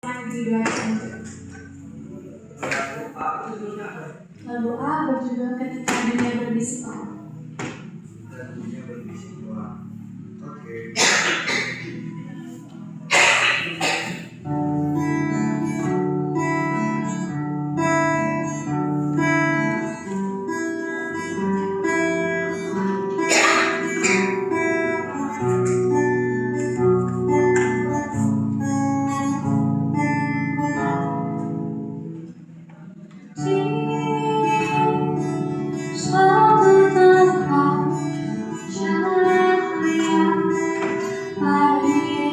yang didoakan. Lagu A berjudul Ketika Dunia Berbisik. Oke. Suatu tempat cahaya pagi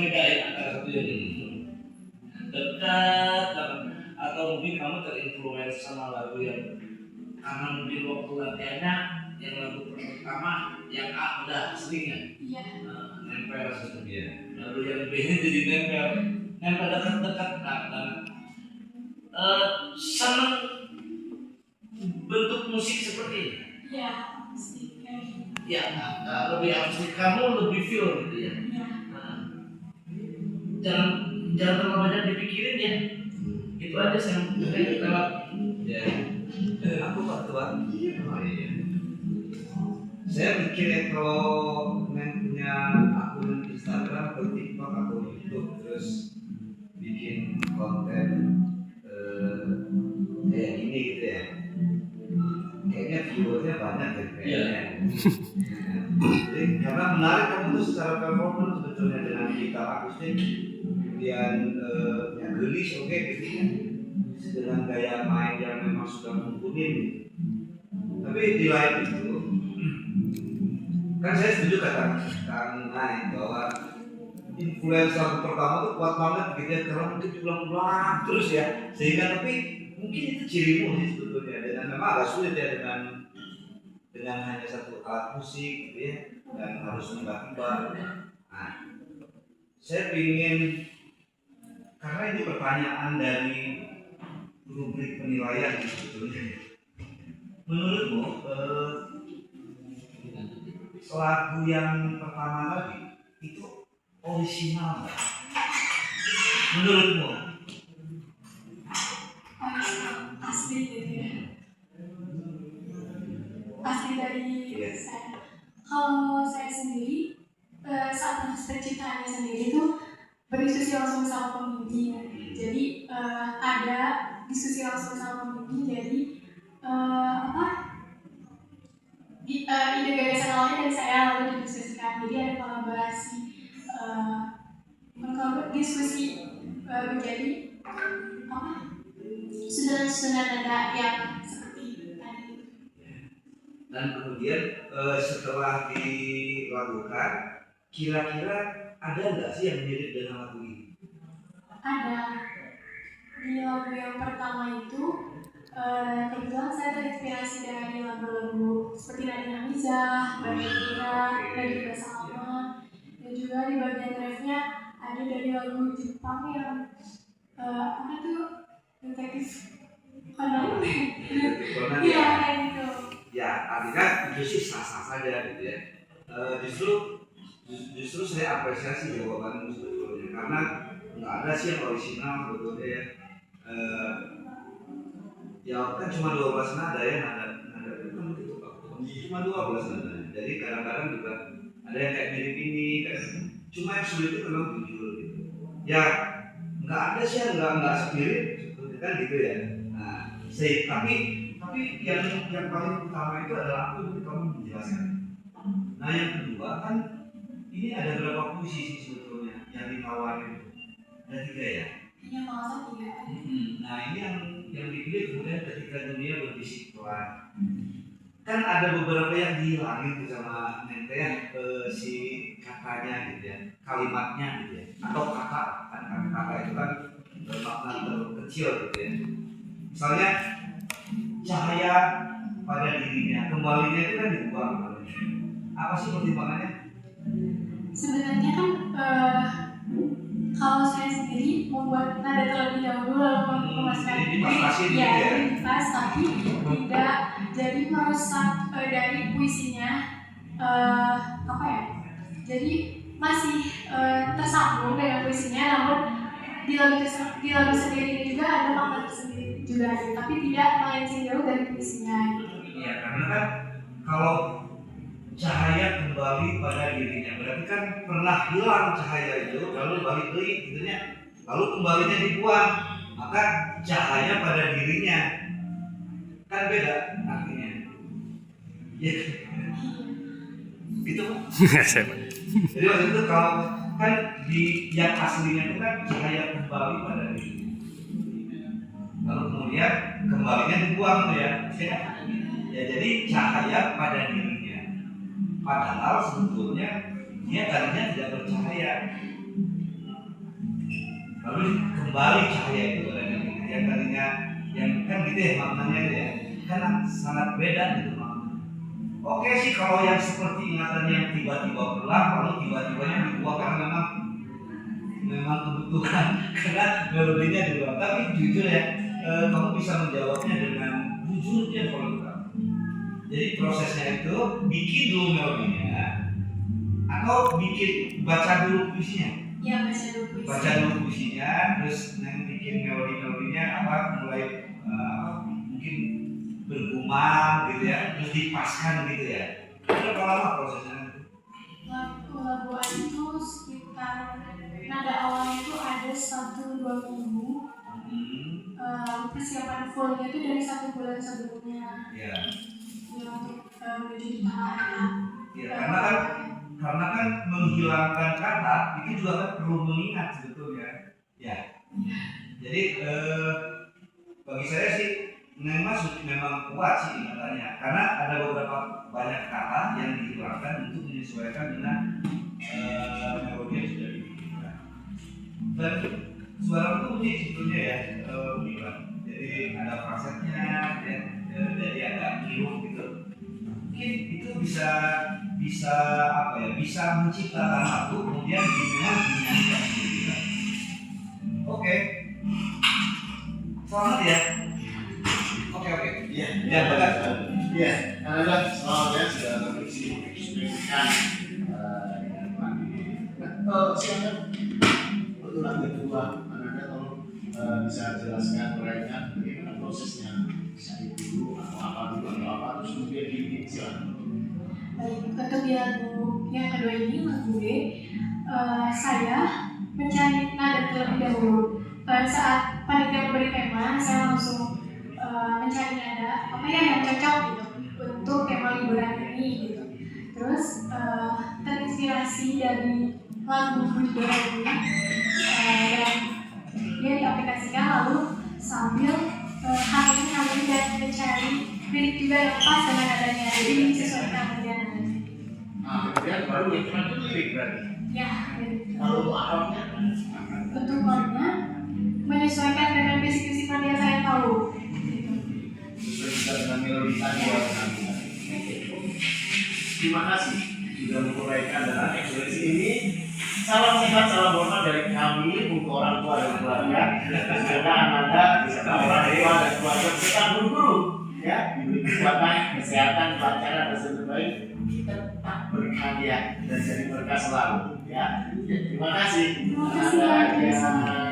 bedain antara satu yang ini dekat atau mungkin kamu terinfluence sama lagu yang karena mungkin waktu latihannya yang lagu pertama yang A udah sering ya Iya. nempel sebenarnya lalu yang B jadi nempel dekat-dekat dan senang bentuk musik seperti ini. Iya, pasti kayak gitu. Ya, lebih asli kamu lebih feel gitu ya. Iya. Jangan terlalu banyak dipikirin ya. Itu aja yang lewat. Ya. Aku Pak Tuan. Oh iya. Saya mikir ya kalau punya akun Instagram atau TikTok atau YouTube terus bikin konten kayak gini gitu ya. Kayaknya viewersnya banyak ya kayaknya. Jadi karena menarik kamu tuh secara performance sebetulnya dengan gitar akustik, kemudian yang gelis oke gitu kan, dengan gaya main yang memang sudah mumpuni. Tapi di lain itu, kan saya setuju kata Kang Nai bahwa influencer pertama tuh kuat banget gitu ya, karena mungkin diulang-ulang terus ya, sehingga tapi mungkin itu cirimu sih sebetulnya, dengan memang agak sulit ya dengan hanya satu alat musik gitu ya, dan harus tiba-tiba. Nah, saya ingin karena ini pertanyaan dari rubrik penilaian sebetulnya. Menurutmu lagu yang pertama tadi itu orisinal nggak? Menurutmu? Asli gitu ya. Asli dari saya. Kalau saya sendiri saat proses penciptaannya sendiri itu berdiskusi langsung sama pembimbing. Jadi ada diskusi langsung sama pembimbing. Jadi ide gagasan awalnya dari saya lalu didiskusikan. Jadi ada kolaborasi, diskusi menjadi susunan nada yang seperti tadi. Dan kemudian setelah dilakukan, kira-kira ada nggak sih yang mirip dengan lagu ini? Ada. Di lagu yang pertama itu kebetulan saya terinspirasi dari lagu-lagu seperti Nadine Amizah, Bandera, dari Bahasa Alma, dan juga di bagian refnya ada dari lagu Jepang yang apa tuh detektif Conan. Iya kayak gitu. Ya artinya itu sih sah-sah saja gitu ya. Justru saya apresiasi jawabanmu sebetulnya karena nggak ada sih yang orisinal sebetulnya ya. Ya kan cuma 12 nada ya, nada itu kan begitu Pak. Cuma 12 nada. Jadi kadang-kadang juga ada yang kayak mirip ini kan. Cuma yang sulit itu memang jujur gitu. Ya nggak ada sih yang nggak spirit sebetulnya kan gitu ya. Nah, tapi yang paling utama itu adalah aku kamu menjelaskan. Nah yang kedua kan ini ada berapa puisi sih sebetulnya yang ditawarin? Ada 3 ya? Iya malah 3. Nah ini yang dipilih kemudian ketika dunia berbisik pelan. Kan ada beberapa yang dihilangin sama Nente ya, si katanya gitu ya, kalimatnya gitu ya, atau kata kan kata itu kan makna terkecil gitu ya. Misalnya cahaya pada dirinya, kembalinya itu kan dibuang. Apa sih pertimbangannya? Sebenarnya kan kalau saya sendiri membuat nada terlebih dahulu lalu memasukkan ya, dipas tapi tidak jadi merusak dari puisinya apa ya? Jadi masih tersambung dengan puisinya, namun di lagu sendiri ini juga ada makna tersendiri juga, tapi tidak melenceng jauh dari puisinya. Iya, karena kan kalau cahaya kembali pada dirinya, berarti kan pernah hilang cahaya itu, lalu balik lagi gitunya, lalu kembalinya dibuang, maka cahaya pada dirinya kan beda artinya. Ya, gitu. Jadi waktu itu kalau kan di yang aslinya itu kan cahaya kembali pada diri, lalu kemudian kembalinya dibuang tuh ya. Ya jadi cahaya pada dirinya. Padahal sebetulnya dia tadinya tidak bercahaya. lalu kembali cahaya itu yang tadinya yang kan gitu ya maknanya ya, kan sangat beda gitu maknanya. Oke sih kalau yang seperti ingatan yang tiba-tiba pulang lalu tiba-tibanya dibuang karena memang kebutuhan karena melodinya dibuang. Tapi jujur ya, kamu bisa menjawabnya dengan jujurnya kalau kita. Jadi prosesnya itu bikin dulu melodinya atau baca dulu puisinya. Ya, baca dulu puisi. Baca dulu puisinya, terus bikin melodinya mulai mungkin bergumam gitu ya, terus dipaskan gitu ya. Berapa lama prosesnya? Lagu itu sekitar nada awalnya itu ada 1-2 minggu. Persiapan fullnya itu dari 1 bulan sebelumnya. Ya. Ya untuk menuju di tahap. Ya, karena kan menghilangkan kata itu juga kan perlu mengingat sebetulnya. Ya. Jadi bagi saya sih memang kuat sih ingatannya karena ada beberapa banyak kata yang dihilangkan untuk menyesuaikan dengan melodi yang sudah dibikinkan. Dan suara itu unik sebetulnya ya, unik lah. Jadi ada falsetnya, ya, jadi ada kiruh gitu. Mungkin itu bisa apa ya? Bisa menciptakan lagu kemudian memang dinyanyikan sendiri. Oke. Selamat ya. Oke. Iya. Ya, bagus. Iya. Anda selamat ya sudah mengekspresikan dengan mandiri. Silakan ulang kedua, Anda tolong bisa jelaskan mereka bagaimana prosesnya saya dulu atau apa dulu atau apa terus kemudian gini silakan. Baik, untuk di lagu yang kedua ini lagu B, saya mencari nada terlebih dahulu. Saat panitia memberi tema, saya langsung mencari nada apa ya yang cocok gitu untuk tema liburan ini gitu. Terus terinspirasi dari lagu Budaya ini dan dia diaplikasikan lalu sambil hamil dan mencari lirik juga yang pas dengan nadanya, jadi disesuaikan dengan nadanya. Kemudian baru yang itu lirik berarti. Ya, Lalu akhirnya untuk chordnya menyesuaikan dengan basic-basic chord yang saya tahu. sesuai dengan melodi tadi ya. Terima kasih sudah menguraikan dan ekspresi ini. Salam sehat, salam hormat dari kami untuk orang tua dan keluarga. Semoga Anda beserta orang tua dan keluarga beserta guru-guru ya diberi kekuatan, kesehatan, kelancaran dan terbaik. Tetap berkarya dan jadi berkah selalu ya. Terima kasih. Terima kasih. Ya.